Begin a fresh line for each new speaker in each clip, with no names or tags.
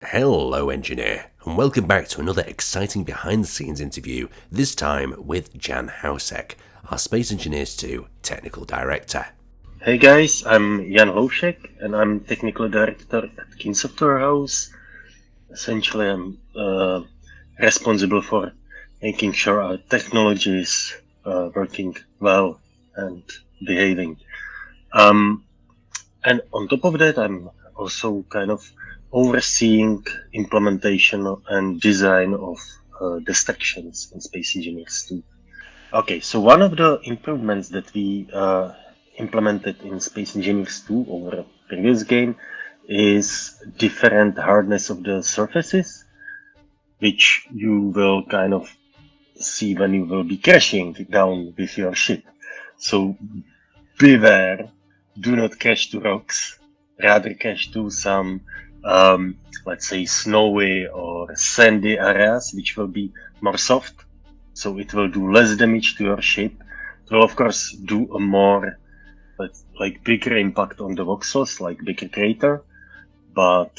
Hello engineer, and welcome back to another exciting behind the scenes interview, this time with Jan Housek, our Space Engineers 2 Technical Director.
Hey guys, I'm Jan Housek and I'm Technical Director at King Software House. Essentially, I'm responsible for making sure our technology is working well and behaving. And on top of that, I'm also kind of overseeing implementation and design of distractions in Space Engineers 2. Okay, so one of the improvements that we implemented in Space Engineers 2 over a previous game is different hardness of the surfaces, which you will kind of see when you will be crashing down with your ship. So beware, do not crash to rocks, rather crash to some, let's say, snowy or sandy areas, which will be more soft. So it will do less damage to your ship. It will of course do a more like bigger impact on the voxels, like bigger crater, but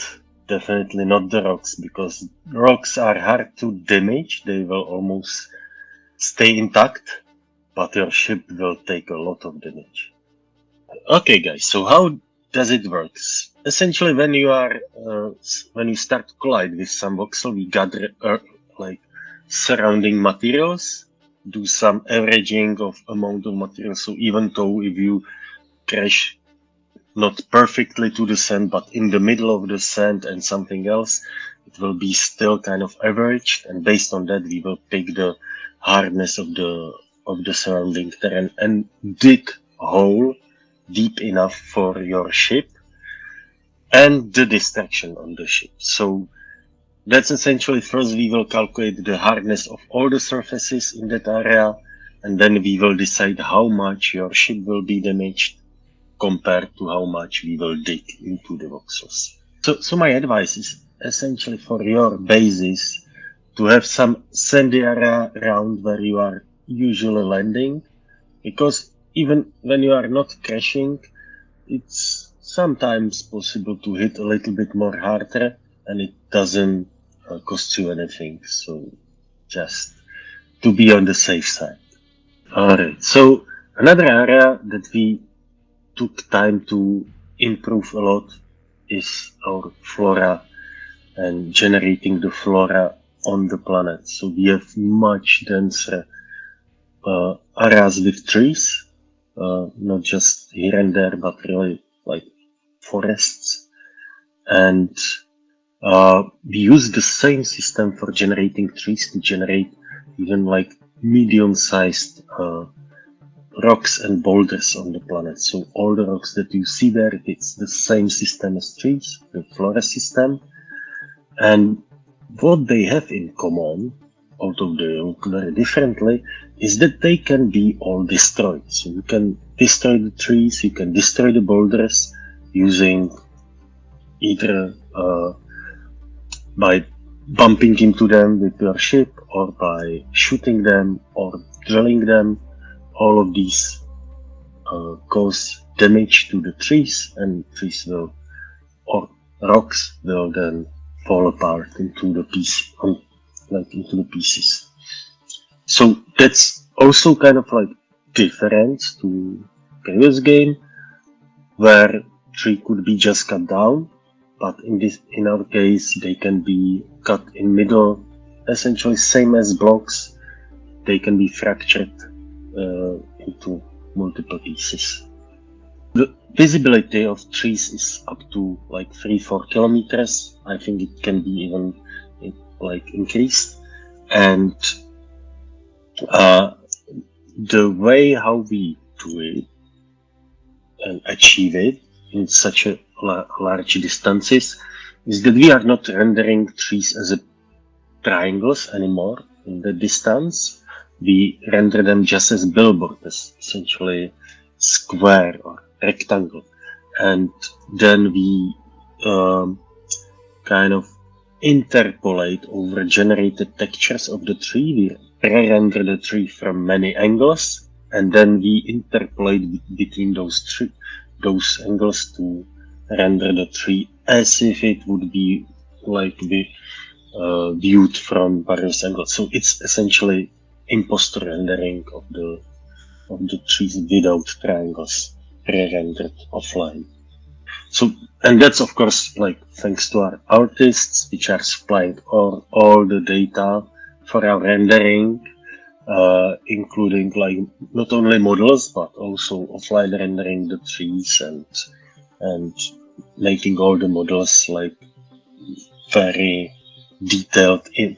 definitely not the rocks, because rocks are hard to damage. They will almost stay intact, but your ship will take a lot of damage. Okay guys, so how does it work? Essentially, when you start to collide with some voxel, we gather like surrounding materials, do some averaging of amount of materials. So even though if you crash not perfectly to the sand, but in the middle of the sand and something else, it will be still kind of averaged, and based on that we will pick the hardness of the surrounding terrain and dig a hole deep enough for your ship and the distraction on the ship. So that's essentially, first we will calculate the hardness of all the surfaces in that area, and then we will decide how much your ship will be damaged compared to how much we will dig into the voxels. So my advice is essentially for your bases to have some sandy area around where you are usually landing, because even when you are not crashing, it's sometimes possible to hit a little bit more harder and it doesn't cost you anything. So just to be on the safe side. Alright, so another area that we took time to improve a lot is our flora and generating the flora on the planet. So we have much denser areas with trees, not just here and there, but really like forests. And we use the same system for generating trees to generate even like medium-sized rocks and boulders on the planet. So all the rocks that you see there, it's the same system as trees, the Flora system. And what they have in common, although they look very differently, is that they can be all destroyed. So you can destroy the trees, you can destroy the boulders using either by bumping into them with your ship, or by shooting them or drilling them. All of these cause damage to the trees, and trees will, or rocks will then fall apart into the into the pieces. So that's also kind of like different to previous game, where tree could be just cut down, but in our case they can be cut in middle, essentially same as blocks. They can be fractured into multiple pieces. The visibility of trees is up to like 3-4 kilometers. I think it can be even like increased. And the way how we do it and achieve it in such a large distances is that we are not rendering trees as a triangles anymore in the distance. We render them just as billboards, essentially square or rectangle, and then we kind of interpolate over generated textures of the tree. We pre-render the tree from many angles, and then we interpolate between those angles to render the tree as if it would be be viewed from various angles. So it's essentially imposter rendering of the trees without triangles pre-rendered offline. So, and that's of course thanks to our artists, which are supplying all the data for our rendering, including not only models but also offline rendering the trees and making all the models very detailed in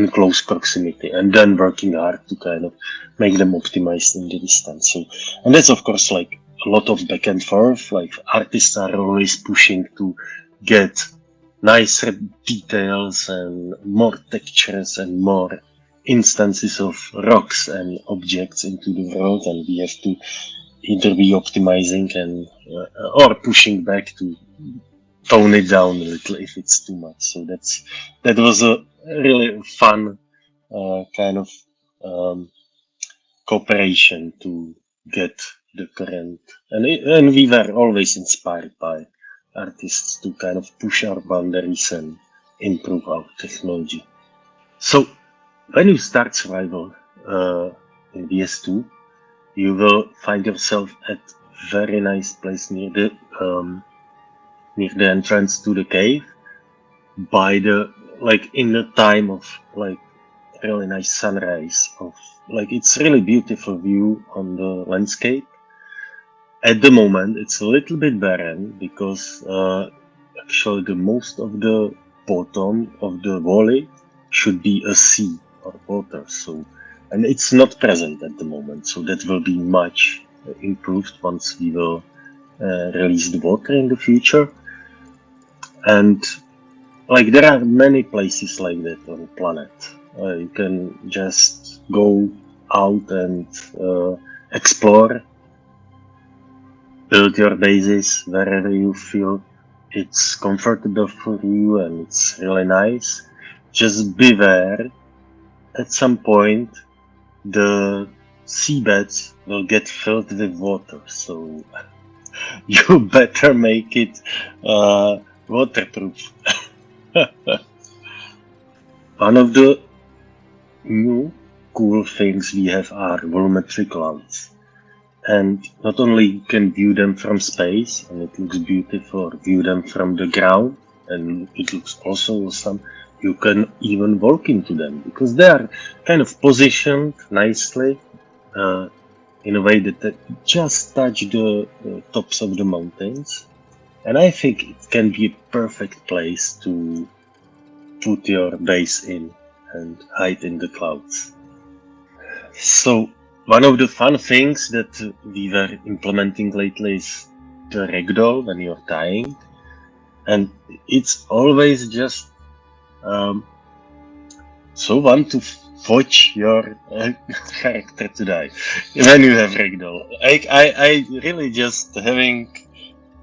close proximity, and then working hard to kind of make them optimized in the distance. So, and that's of course a lot of back and forth. Artists are always pushing to get nicer details and more textures and more instances of rocks and objects into the world, and we have to either be optimizing and or pushing back to tone it down a little if it's too much. So that was a really fun kind of cooperation to get the current, and we were always inspired by artists to kind of push our boundaries and improve our technology. So when you start survival in VS2, you will find yourself at very nice place near the entrance to the cave, by the in the time of really nice sunrise of it's really beautiful view on the landscape. At the moment it's a little bit barren because actually the most of the bottom of the valley should be a sea or water, so, and it's not present at the moment, so that will be much improved once we will release the water in the future. And there are many places like that on the planet. You can just go out and explore, build your bases wherever you feel it's comfortable for you and it's really nice. Just beware, at some point the seabeds will get filled with water, so you better make it waterproof. One of the new cool things we have are volumetric clouds, and not only you can view them from space and it looks beautiful, or view them from the ground and it looks also awesome, you can even walk into them because they are kind of positioned nicely in a way that they just touch the tops of the mountains. And I think it can be a perfect place to put your base in and hide in the clouds. So one of the fun things that we were implementing lately is the Ragdoll when you're dying, and it's always just so fun to watch your character to die when you have Ragdoll. I really just having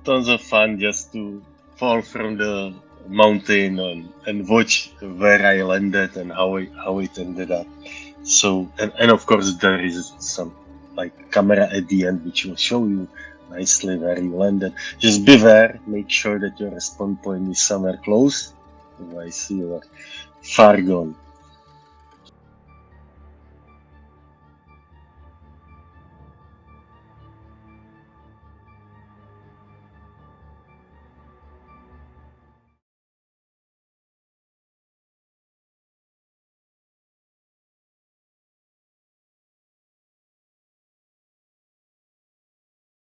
tons of fun just to fall from the mountain and watch where I landed and how it ended up. So, and of course there is some camera at the end which will show you nicely where you landed. Just beware, make sure that your respawn point is somewhere close, otherwise you are far gone.